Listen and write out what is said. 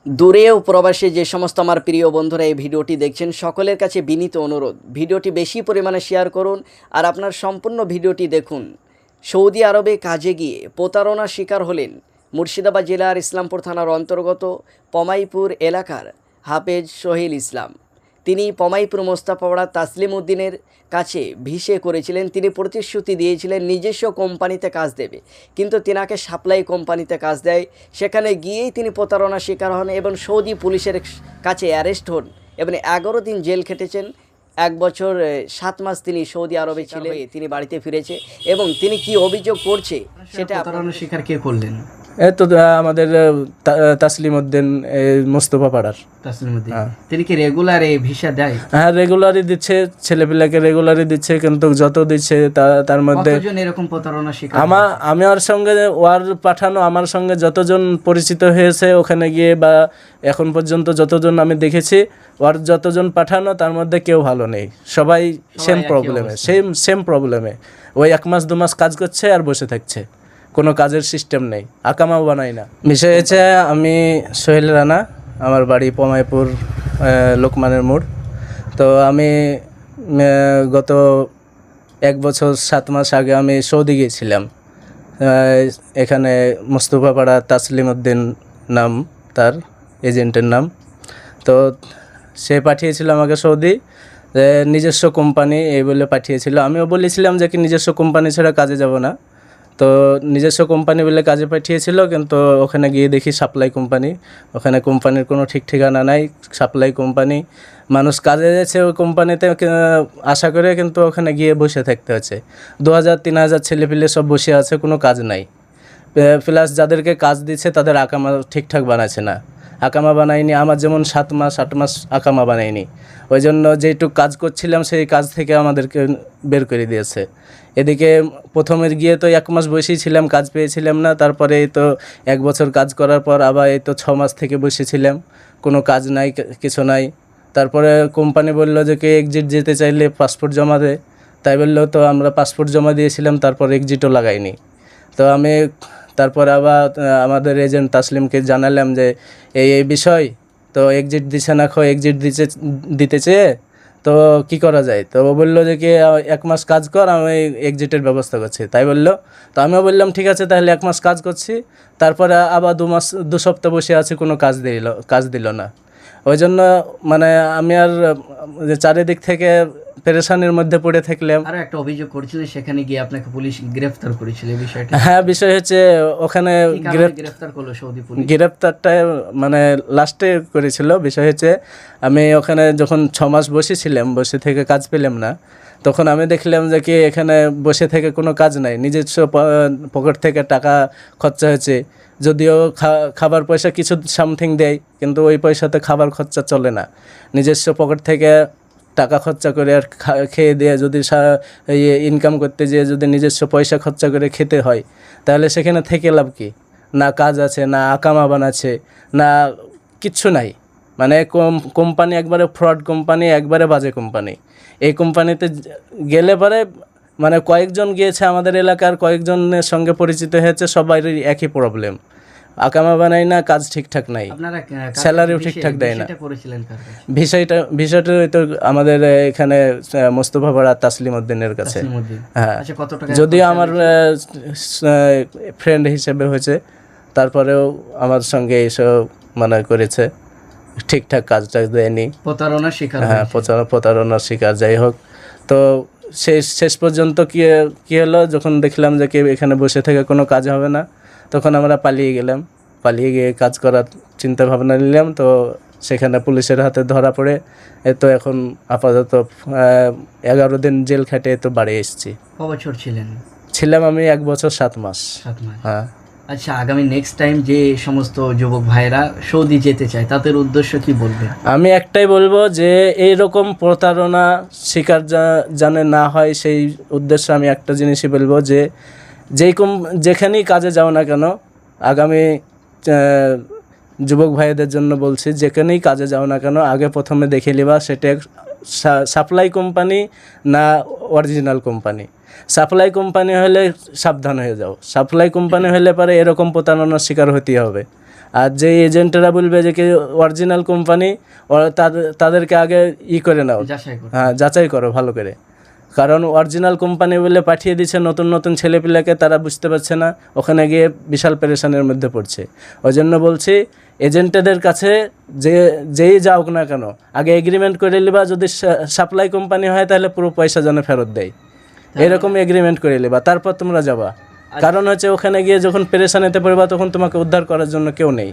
দূরে ও প্রবাসে যে সমস্ত আমার প্রিয় বন্ধুরা এই ভিডিওটি দেখছেন সকলের কাছে বিনীত অনুরোধ, ভিডিওটি বেশি পরিমাণে শেয়ার করুন আর আপনার সম্পূর্ণ ভিডিওটি দেখুন। সৌদি আরবে কাজে গিয়ে প্রতারণার শিকার হলেন মুর্শিদাবাদ জেলার ইসলামপুর থানার অন্তর্গত পমাইপুর এলাকার হাফেজ সোহেল ইসলাম। তিনি পমাইপুর মোস্তাফাপাড়া তাসলিম উদ্দিনের কাছে ভিসে করেছিলেন। তিনি প্রতিশ্রুতি দিয়েছিলেন নিজস্ব কোম্পানিতে কাজ দেবে, কিন্তু তিনাকে সাপ্লাই কোম্পানিতে কাজ দেয়। সেখানে গিয়েই তিনি প্রতারণার শিকার হন এবং সৌদি পুলিশের কাছে অ্যারেস্ট হন এবং 11 দিন জেল খেটেছেন। 1 বছর 7 মাস তিনি সৌদি আরবে ছিলেন। তিনি বাড়িতে ফিরেছে এবং তিনি কি অভিযোগ করছে সেটা প্রতারণার শিকার কে করলেন? এই তো আমাদের তাসলিম উদ্দিন মোস্তফা পাড়ার। তাসলিম উদ্দিন, তিনি কি রেগুলার এই ভিসা দেয়? হ্যাঁ, রেগুলারই দিচ্ছে, ছেলেপিলাকে রেগুলারই দিচ্ছে, কিন্তু যত দিচ্ছে তার মধ্যে কতজন এরকম প্রতারণার শিকার? আমার সঙ্গে ওয়ার পাঠানো, আমার সঙ্গে যতজন পরিচিত হয়েছে ওখানে গিয়ে বা এখন পর্যন্ত যতজন আমি দেখেছি, ওর যতজন পাঠানো তার মধ্যে কেউ ভালো নেই, সবাই সেম প্রবলেমে, সেম প্রবলেমে। ওই 1 মাস 2 মাস কাজ করছে আর বসে থাকছে, কোনো কাজের সিস্টেম নেই, আকামাও বানাই না। বিষয় হচ্ছে আমি সোহেল রানা, আমার বাড়ি পমাইপুর লোকমানের মোড়। তো আমি গত 1 বছর 7 মাস আগে আমি সৌদি গিয়েছিলাম। এখানে মোস্তফা পাড়া তাসলিম উদ্দিন নাম তার এজেন্টের নাম। তো সে পাঠিয়েছিল আমাকে সৌদি, নিজস্ব কোম্পানি এই বলে পাঠিয়েছিল। আমিও বলেছিলাম যে কি নিজস্ব কোম্পানি ছাড়া কাজে যাব না। তো নিজস্ব কোম্পানি বলে কাজে পাঠিয়েছিল, কিন্তু ওখানে গিয়ে দেখি সাপ্লাই কোম্পানি। ওখানে কোম্পানির কোনো ঠিক ঠিকানা নাই, সাপ্লাই কোম্পানি। মানুষ কাজে যাচ্ছে ওই কোম্পানিতে আশা করে, কিন্তু ওখানে গিয়ে বসে থাকতে হচ্ছে। 2000-3000 ছেলেপিলে সব বসে আছে, কোনো কাজ নাই। প্লাস যাদেরকে কাজ দিচ্ছে তাদের আকামা ঠিকঠাক বানাচ্ছে না, আকামা বানায়নি। আমার যেমন 7 মাস 8 মাস আকামা বানায়নি, ওই জন্য যেটুকু কাজ করছিলাম সেই কাজ থেকে আমাদেরকে বের করে দিয়েছে। এদিকে প্রথমে গিয়ে তো 1 মাস বসেই ছিলাম, কাজ পেয়েছিলাম না। তারপরে এই তো 1 বছর কাজ করার পর আবার এই তো 6 মাস থেকে বসেছিলাম, কোনো কাজ নাই, কিছু নাই। তারপরে কোম্পানি বলল যে কে এক্সিট যেতে চাইলে পাসপোর্ট জমা দে, তাই বললো। তো আমরা পাসপোর্ট জমা দিয়েছিলাম, তারপর এক্সিটও লাগাইনি। তো আমি তারপর আবার আমাদের এজেন্ট তাসলিমকে জানালাম যে এই বিষয়, তো এক্সিট দিছে না, এক্সিট দিতে চেয়ে তো কি করা যায়। তো ও বললো যে কি 1 মাস কাজ কর, আমি এক্সিটের ব্যবস্থা করছি, তাই বললো। তো আমিও বললাম ঠিক আছে, তাহলে 1 মাস কাজ করছি। তারপরে আবার 2 সপ্তাহ বসে আছি, কোনো কাজ দিল না। ওই জন্য মানে আমি আর চারিদিক থেকে পেরেশানির মধ্যে পড়ে থাকলাম। আর একটা অভিযোগ করছিল সেখানে গিয়ে আপনাকে পুলিশ গ্রেফতার করেছিল, এই বিষয়টা? হ্যাঁ, বিষয় হচ্ছে ওখানে গ্রেফতার করলো সৌদি পুলিশ। গ্রেফতারটা মানে লাস্টে করেছিল। বিষয় হচ্ছে আমি ওখানে যখন 6 মাস বসেছিলাম, বসে থেকে কাজ পেলাম না, তখন আমি দেখলাম যে কি এখানে বসে থেকে কোনো কাজ নাই। নিজস্ব পকেট থেকে টাকা খরচা হয়েছে, যদিও খাবার পয়সা কিছু সামথিং দেয়, কিন্তু ওই পয়সাতে খাবার খরচা চলে না। নিজস্ব পকেট থেকে টাকা খরচা করে আর খেয়ে দিয়ে যদি ইনকাম করতে যেয়ে যদি নিজস্ব পয়সা খরচা করে খেতে হয়, তাহলে সেখানে থেকে লাভ কি? না কাজ আছে, না আকামা বানাচ্ছে, না কিচ্ছু নাই। মানে কোম্পানি একবারে ফ্রড কোম্পানি, একবারে বাজে কোম্পানি। এই কোম্পানিতে গেলে পরে মানে কয়েকজন গিয়েছে আমাদের এলাকার, কয়েকজনের সঙ্গে পরিচিত হয়েছে, সবারই একই প্রবলেম, আকামা বানায় না, কাজ ঠিকঠাক নাই, স্যালারিও ঠিকঠাক দেয় না। বিষয়টা তো আমাদের এখানে মোস্তফা পাড়া তাসলিম উদ্দিনের কাছে। হ্যাঁ, যদিও আমার ফ্রেন্ড হিসেবে হয়েছে, তারপরেও আমার সঙ্গে এইসব মানে করেছে, ঠিকঠাক কাজটা দেয়নি, প্রতারণার শিকার। হ্যাঁ, প্রতারণার শিকার। যাই হোক, তো শেষ পর্যন্ত কি হলো, যখন দেখলাম যে এখানে বসে থেকে কোনো কাজ হবে না, তখন আমরা পালিয়ে গেলাম। পালিয়ে গিয়ে কাজ করার চিন্তা ভাবনা নিলাম। তো সেখানে পুলিশের হাতে ধরা পড়ে তো এখন আপাতত 11 দিন জেল খেটে তো বাড়ি এসেছি। কত বছর ছিলাম আমি 1 বছর 7 মাস। হ্যাঁ। আচ্ছা, আগামী নেক্সট টাইম যে সমস্ত যুবক ভাইরা সৌদি যেতে চায় তাদের উদ্দেশ্য কি বলবে? আমি একটাই বলবো যে এইরকম প্রতারণা শিকার জানে না হয়, সেই উদ্দেশ্যে আমি একটা জিনিসই বলবো যে যেখানেই কাজে যাও না কেন, আগামী যুবক ভাইদের জন্য বলছি, যেখানেই কাজে যাও না কেন, আগে প্রথমে দেখে নিবা সেটা সাপ্লাই কোম্পানি না অরিজিনাল কোম্পানি। সাপ্লাই কোম্পানি হলে সাবধান হয়ে যাও, সাপ্লাই কোম্পানি হলে পরে এরকম প্রতারণার শিকার হতে হবে। আর যে এজেন্টরা বলবে যে কি অরিজিনাল কোম্পানি, ওরা তাদেরকে আগে করে নাও, যাচাই করো। হ্যাঁ যাচাই করো ভালো করে। কারণ অরিজিনাল কোম্পানি বলে পাঠিয়ে দিচ্ছে নতুন নতুন ছেলেপিলাকে, তারা বুঝতে পারছে না, ওখানে গিয়ে বিশাল পেরেশানের মধ্যে পড়ছে। ওই জন্য বলছি এজেন্টদের কাছে যেই যাওক না কেন আগে এগ্রিমেন্ট করে নিবা, যদি সাপ্লাই কোম্পানি হয় তাহলে পুরো পয়সা যেন ফেরত দেয়, এরকম এগ্রিমেন্ট করে নিবা, তারপর তোমরা যাবা। কারণ হচ্ছে ওখানে গিয়ে যখন পেরেশানিতে পড়বা তখন তোমাকে উদ্ধার করার জন্য কেউ নেই।